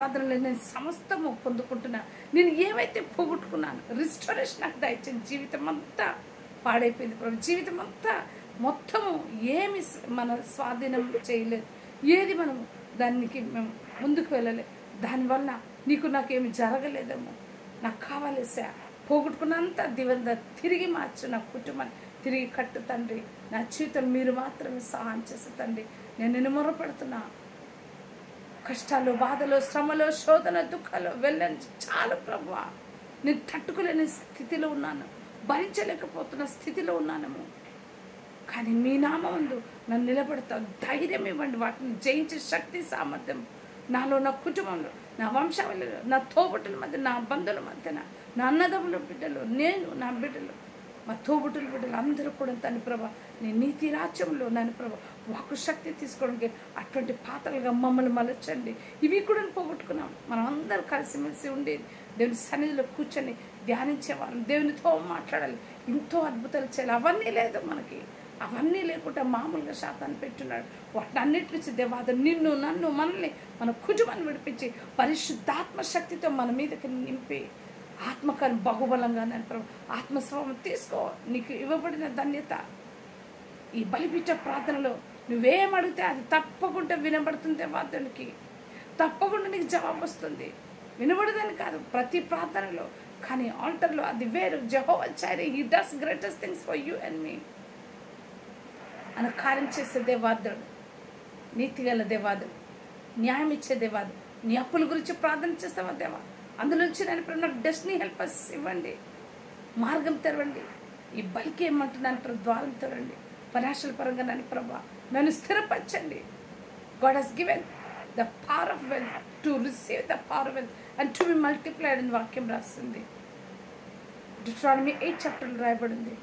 ప్రార్థనలో నేను సమస్తము పొందుకుంటున్నా. నేను ఏవైతే పోగొట్టుకున్నాను రిస్టోరేషన్ నాకు దయచేయండి. జీవితం అంతా పాడైపోయింది ప్రభు. జీవితం అంతా మొత్తము ఏమి మన స్వాధీనం చేయలేదు. ఏది మనము దానికి మేము ముందుకు వెళ్ళలేదు. దానివల్ల నీకు నాకేమి జరగలేదేమో. నాకు కావాలేసా పోగొట్టుకున్నంత దివంత తిరిగి మార్చు. నా కుటుంబాన్ని తిరిగి కట్టు తండ్రి. నా జీవితం మీరు మాత్రమే సహాయం చేసే తండ్రి. నేను నిన్ను మొరపెడుతున్నా. కష్టాలు, బాధలు, శ్రమలు, శోధన, దుఃఖాలు వెళ్ళని చాలు ప్రభువా. నేను తట్టుకోలేని స్థితిలో ఉన్నాను, భరించలేకపోతున్న స్థితిలో ఉన్నాను. కానీ మీ నామముందు నన్ను నిలబెడతా. ధైర్యం ఇవ్వండి. వాటిని జయించే శక్తి, సామర్థ్యం నాలో, నా కుటుంబంలో, నా వంశావళిలో, నా తోబుట్టుల మధ్య, నా బంధువుల మధ్యన, నా అన్నదమ్ముల బిడ్డలు, నేను, నా బిడ్డలు, మా తోబుట్టుల బిడ్డలు అందరూ కూడా తండ్రి ప్రభా నీ నీతి రాజ్యంలో నన్ను ప్రభా వాకు శక్తి తీసుకోవడానికి అటువంటి పాత్రలుగా మమ్మల్ని మలచండి. ఇవి కూడా పోగొట్టుకున్నాం. మనం అందరూ కలిసిమెలిసి ఉండేది దేవుని సన్నిధిలో కూర్చొని ధ్యానించేవాళ్ళం, దేవునితో మాట్లాడాలి, ఎంతో అద్భుతాలు చేయాలి. అవన్నీ లేదు మనకి. అవన్నీ లేకుండా మామూలుగా శాతాన్ని పెట్టున్నాడు. వాటిని అన్నిటి నుంచి దేవాద నిన్ను, నన్ను, మనల్ని, మన కుటుంబాన్ని విడిపించి పరిశుద్ధాత్మ శక్తితో మన మీదకి నింపి ఆత్మకాన్ని బహుబలంగా నేను ప్రభు ఆత్మస్వభావం తీసుకో. నీకు ఇవ్వబడిన ధన్యత ఈ బలిపీఠ ప్రార్థనలో నువ్వేం అడిగితే అది తప్పకుండా వినబడుతుంది. వాదునికి తప్పకుండా నీకు జవాబు వస్తుంది. వినబడదని కాదు ప్రతి ప్రార్థనలో, కానీ ఆల్టర్లో అది వేరు. Jehovah Jireh, he does greatest things for you and me అని కార్యం చేసే దేవాదుడు, నీతిగల దేవాదుడు, న్యాయం ఇచ్చే దేవాదుడు. నీ అప్పుల గురించి ప్రార్థన చేస్తావా దేవా? అందులోంచి నేను ఇప్పుడు నాకు డెస్టినీ హెల్పర్స్ ఇవ్వండి, మార్గం తెరవండి. ఈ బలికి ఏమంటున్నాను ద్వారం తెరవండి. ఫైనాన్షియల్ పరంగా నన్ను ప్రభా నన్ను స్థిరపరచండి. God has given the power of wealth to receive the power of wealth and to be multiplied అని వాక్యం రాస్తుంది. డిట్రానమీ 8 చాప్టర్లు రాయబడింది.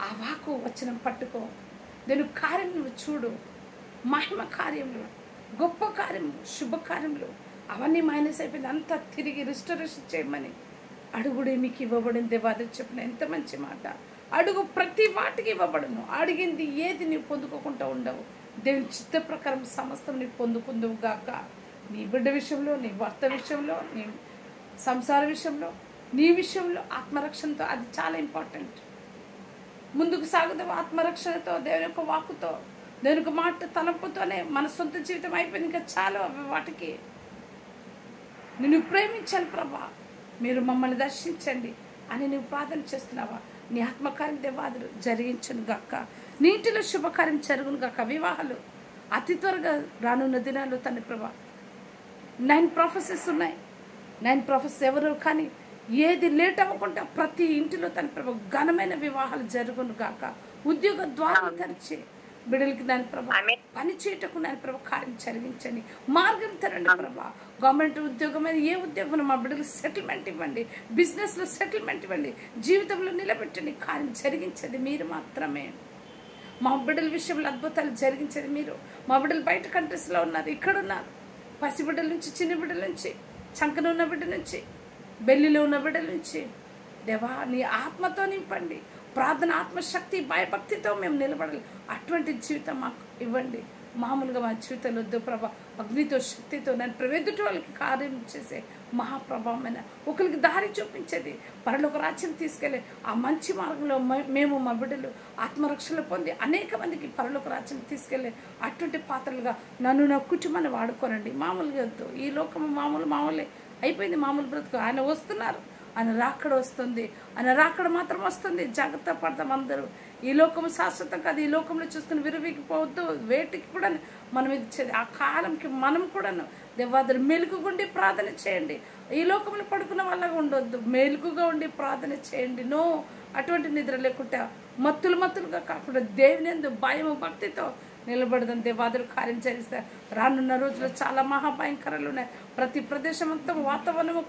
ఆ వాకు వచనం పట్టుకో. నేను కార్యం నువ్వు చూడు. మహిమ కార్యములు, గొప్ప కార్యములు, శుభకార్యములు అవన్నీ మైనస్ అయిపోయింది. అంతా తిరిగి రిస్టోరేషన్ చేయమని అడుగుడే మీకు ఇవ్వబడింది. దేవాది చెప్పిన ఎంత మంచి మాట. అడుగు ప్రతి వాటికి ఇవ్వబడను. అడిగింది ఏది నీవు పొందుకోకుండా ఉండవు. దేవుని చిత్త ప్రకారం సమస్తం నీవు పొందుకుందువు గాక. నీ బిడ్డ విషయంలో, నీ భర్త విషయంలో, నీ సంసార విషయంలో, నీ విషయంలో ఆత్మరక్షణతో అది చాలా ఇంపార్టెంట్. ముందుకు సాగుదాం ఆత్మరక్షణతో, దేవుని యొక్క వాక్కుతో, దేవుని యొక్క మాట తలంపుతోనే. మన సొంత జీవితం అయిపోయింది, ఇంకా చాలు వాటికి. నిన్ను ప్రేమించాలి ప్రభా, మీరు మమ్మల్ని దర్శించండి అని నువ్వు ప్రార్థన చేస్తున్నావా? నీ ఆత్మకార్యం దేవాదులు జరిగించను గాక. నీటిలో శుభకార్యం జరుగును గాక. వివాహాలు అతి త్వరగా రానున్న దినాల్లో తండ్రి ప్రభా 9 ప్రాఫెసెస్ ఉన్నాయి. 9 ప్రాఫెసెస్ ఎవరు కానీ ఏది లేట్ అవ్వకుండా ప్రతి ఇంటిలో తండ్రి ప్రభా ఘనమైన వివాహాలు జరుగును గాక. ఉద్యోగ ద్వారాలు తెరిచి బిడ్డలకి దాని ప్రభా పని చేయటకు దాని ప్రభా కార్యం జరిగించండి. మార్గం తెరండి ప్రభా. గవర్నమెంట్ ఉద్యోగమైన ఏ ఉద్యోగం మా బిడ్డలకు సెటిల్మెంట్ ఇవ్వండి. బిజినెస్లో సెటిల్మెంట్ ఇవ్వండి. జీవితంలో నిలబెట్టండి. కార్యం జరిగించేది మీరు మాత్రమే. మా బిడ్డల విషయంలో అద్భుతాలు జరిగించేది మీరు. మా బిడ్డలు బయట కంట్రీస్లో ఉన్నారు, ఇక్కడ ఉన్నారు. పసి బిడ్డల నుంచి, చిన్న బిడ్డల నుంచి, చంకన ఉన్న బిడ్డ నుంచి, బెల్లిలో ఉన్న బిడ్డల నుంచి దేవా నీ ఆత్మతో నింపండి. ప్రార్థన, ఆత్మశక్తి, భయభక్తితో మేము నిలబడాలి. అటువంటి జీవితం మాకు ఇవ్వండి. మామూలుగా మా జీవితంలో వద్దు ప్రభా. అగ్నితో, శక్తితో నన్ను ప్రవేదుటి వాళ్ళకి కార్యం చేసే మహాప్రభావమైన ఒకరికి దారి చూపించేది, పరలోక రాజ్యం తీసుకెళ్ళి ఆ మంచి మార్గంలో మేము మా బిడ్డలు ఆత్మరక్షణ పొంది అనేక మందికి పరలోక రాజ్యం తీసుకెళ్ళి అటువంటి పాత్రలుగా నన్ను, నా కుటుంబాన్ని వాడుకోనండి. మామూలుగా వద్దు. ఈ లోకం మామూలే అయిపోయింది. మామూలు బ్రతుకు. ఆయన వస్తున్నారు, ఆయన రాకడ వస్తుంది. ఆయన రాకడ మాత్రం వస్తుంది. జాగ్రత్త పడతాం అందరూ. ఈ లోకం శాశ్వతం కాదు. ఈ లోకంలో చూసుకుని విరవీగిపోవద్దు. వేటికి కూడా మనం ఇచ్చేది ఆ కాలంకి మనం కూడాను దేవాదులు మెలుగుగుండి ప్రార్థన చేయండి. ఈ లోకంలో పడుకున్న వాళ్ళగా ఉండొద్దు. మెలుగుగా ఉండి ప్రార్థన చేయండి. నో అటువంటి నిద్ర లేకుండా మత్తులుగా కాకుండా దేవుని యందు భయము, భక్తితో నిలబడదాం. దేవాదులు కార్యం చేస్తారు. రానున్న రోజుల్లో చాలా మహాభయంకరాలు ఉన్నాయి. ప్రతి ప్రదేశం అంతా వాతావరణము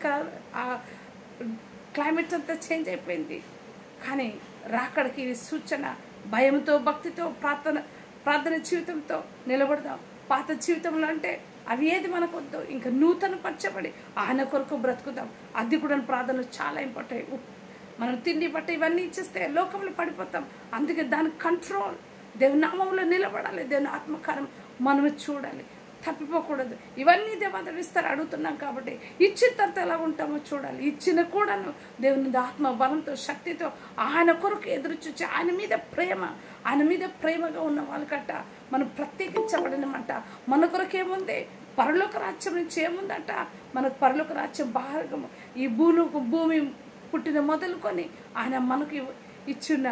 క్లైమేట్ అంతా చేంజ్ అయిపోయింది. కానీ రాకడికి సూచన. భయంతో, భక్తితో, ప్రార్థన జీవితంతో నిలబడదాం. పాత జీవితంలో అంటే అవి ఏది మనకు వద్దు. ఇంకా నూతన పరచబడి ఆయన కొరకు బ్రతుకుదాం. అది కూడా ప్రార్థనలు చాలా ఇంపార్టెంట్. మనం తిండి బట్టి ఇవన్నీ ఇచ్చేస్తే లోకంలో పడిపోతాం. అందుకే దాని కంట్రోల్ దేవుని నామంలో నిలబడాలి. దేవుని ఆత్మకారం మనము చూడాలి. తప్పిపోకూడదు. ఇవన్నీ దేవాదుడు ఇస్తారు అడుగుతున్నాం కాబట్టి. ఇచ్చిన తర్వాత ఎలా ఉంటామో చూడాలి. ఇచ్చిన కూడాను దేవుని ఆత్మ బలంతో శక్తితో ఆయన కొరకు ఎదురు చూచి ఆయన మీద ప్రేమగా ఉన్న వాళ్ళకట మనం ప్రత్యేకించబడినమాట. మన కొరకు ఏముంది? పరలోక రాజ్యం నుంచి ఏముందట? మనకు పరలోక రాజ్యం భాగము. ఈ భూమి పుట్టిన మొదలుకొని ఆయన మనకు ఇచ్చిన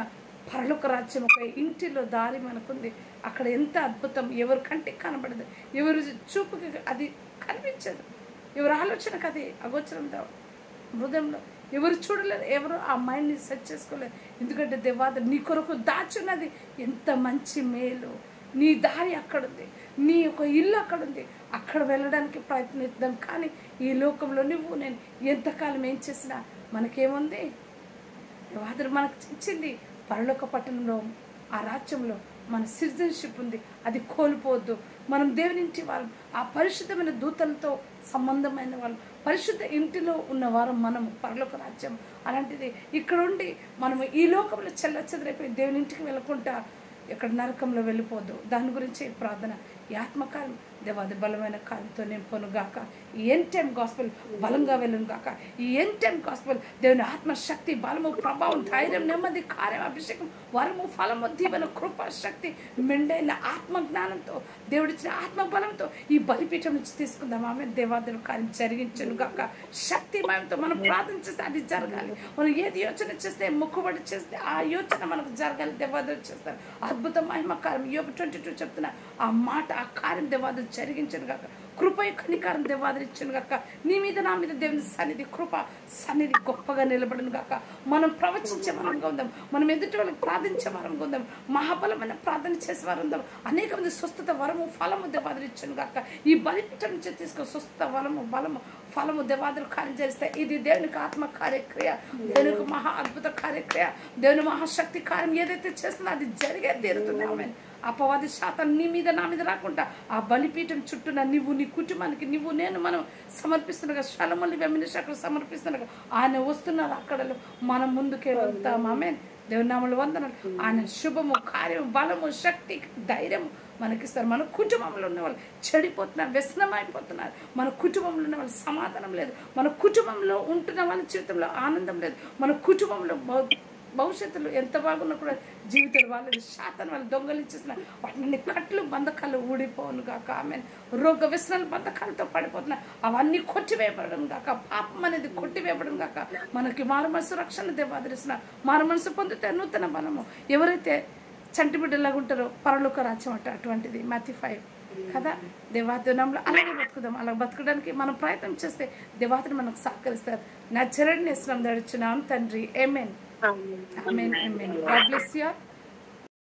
పరలోక రాజ్యం ఒక ఇంటిలో దారి మనకుంది. అక్కడ ఎంత అద్భుతం! ఎవరి కంటికి కనబడదు, ఎవరి చూపుకి అది కనిపించదు, ఎవరి ఆలోచనకు అది అగోచరంతో హృదయంలో ఎవరు చూడలేరు, ఎవరు ఆ మైండ్ని సెట్ చేసుకోలేరు. ఎందుకంటే దేవాదుడు నీ కొరకు దాచున్నది ఎంత మంచి మేలు. నీ దారి అక్కడుంది, నీ యొక్క ఇల్లు అక్కడుంది. అక్కడ వెళ్ళడానికి ప్రయత్నిద్దాం. కానీ ఈ లోకంలో నువ్వు నేను ఎంతకాలం ఏం చేసినా మనకేముంది? దేవాదుడు మనకు ఇచ్చింది పరలోక పట్టణంలో, ఆ రాజ్యంలో మన సిటిజన్షిప్ ఉంది. అది కోల్పోవద్దు. మనం దేవుని ఇంటి వాళ్ళం, ఆ పరిశుద్ధమైన దూతలతో సంబంధమైన వాళ్ళు, పరిశుద్ధ ఇంటిలో ఉన్నవారు మనము. పరలోక రాజ్యం అలాంటిది. ఇక్కడ ఉండి మనము ఈ లోకంలో చెల్లచెదరైపోయి దేవుని ఇంటికి వెళ్ళకుండా ఇక్కడ నరకంలో వెళ్ళిపోద్దు. దాని గురించి ప్రార్థన. ఈ ఆత్మకాలం దేవాది బలమైన కాలంతో నింపును గాక. ఈ ఎండ్ టైమ్ గాస్పెల్ బలంగా వెళ్ళను గాక. ఈ ఎండ్ టైమ్ గాస్పెల్ దేవుని ఆత్మశక్తి, బలము, ప్రభావం, ధైర్యం, నెమ్మది, కార్యం, అభిషేకం, వరము, ఫలము, దీవెన, కృప, శక్తి, మెండైన ఆత్మ జ్ఞానంతో దేవుడిచ్చిన ఆత్మ బలంతో ఈ బలిపీఠం నుంచి తీసుకుందాం. ఆమె దేవాదుడు కార్యం జరిగించను గాక. శక్తిమయంతో మనం ప్రార్థన చేస్తే అది జరగాలి. మనం ఏది యోచన చేస్తే, మొక్కుబడి చేస్తే ఆ యోచన మనకు జరగాలి. దేవాదుడు చేస్తారు అద్భుతం, మహిమ కార్యం. యోబు 22 చెప్తున్నా ఆ మాట, ఆ కార్యం దేవాదుడు జరిగించను గాక. కృప కనికారం దేవాదుడు ఇచ్చును గాక. నీ మీద నా మీద దేవుని సన్నిధి, కృప సన్నిధి గొప్పగా నిలబడును గాక. మనం ప్రవచించే వరంగా ఉందాం, మనం ఎదుటి వాళ్ళకి ప్రార్థించే వరంగా ఉందాం, మహాబలమైన ప్రార్థన చేసే వారు ఉందాం. అనేక మంది స్వస్థత, వరము, ఫలము దేవాదుడు ఇచ్చును గాక. ఈ బలిపీఠం నుంచి తీసుకో స్వస్థత, వరము, బలము, ఫలము దేవాదుడు కార్యం చేస్తాయి. ఇది దేవునికి ఆత్మ కార్యక్రియ, దేవునికి మహా అద్భుత కార్యక్రియ, దేవుని మహాశక్తి కార్యం ఏదైతే చేస్తుందో అది జరిగే తీరుతుంది. ఆమె అపవాది శాతం నీ మీద నా మీద రాకుండా ఆ బలిపీఠం చుట్టూన నువ్వు, నీ కుటుంబానికి నువ్వు, నేను మనం సమర్పిస్తుండగా, స్థలమల్లి వెమ్మినిషి అక్కడ సమర్పిస్తుండగా ఆయన వస్తున్నారు. అక్కడ మనం ముందుకే వెళ్తాం. ఆమె దేవుని నామములో వందనాలు. ఆయన శుభము, కార్యము, బలము, శక్తి, ధైర్యము మనకిస్తారు. మన కుటుంబంలో ఉన్న వాళ్ళు చెడిపోతున్నారు, వ్యసనం అయిపోతున్నారు. మన కుటుంబంలో ఉన్న వాళ్ళు సమాధానం లేదు, మన కుటుంబంలో ఉంటున్న వాళ్ళ జీవితంలో ఆనందం లేదు, మన కుటుంబంలో భవిష్యత్తులో ఎంత బాగున్నా కూడా జీవితాలు వాళ్ళది శాతం వాళ్ళు దొంగలించేస్తున్నారు. వాటిని కట్లు, బంధకాలు ఊడిపోను గాక. ఆమె రోగ వ్యసనాలు, బంధకాలతో పడిపోతున్నారు. అవన్నీ కొట్టివేయబడడం గాక. పాపం అనేది కొట్టివేయబడం గాక. మనకి మారు మనసు రక్షణ దేవాదరిస్తున్నారు. మారు మనసు పొందితే నూతన బలము. ఎవరైతే చంటి బిడ్డలాగా ఉంటారో పరలోక రాజ్యం అంట అటువంటిది. Matthew 5 కదా. దేవాదినంలో అలాగే బతుకుదాం. అలా బతకడానికి మనం ప్రయత్నం చేస్తే దేవాదుడు మనకు సహకరిస్తారు. నజరేయుని యేసు నామములో అడుగుచున్నాం తండ్రి. ఆమేన్. Amen. Amen. God bless you.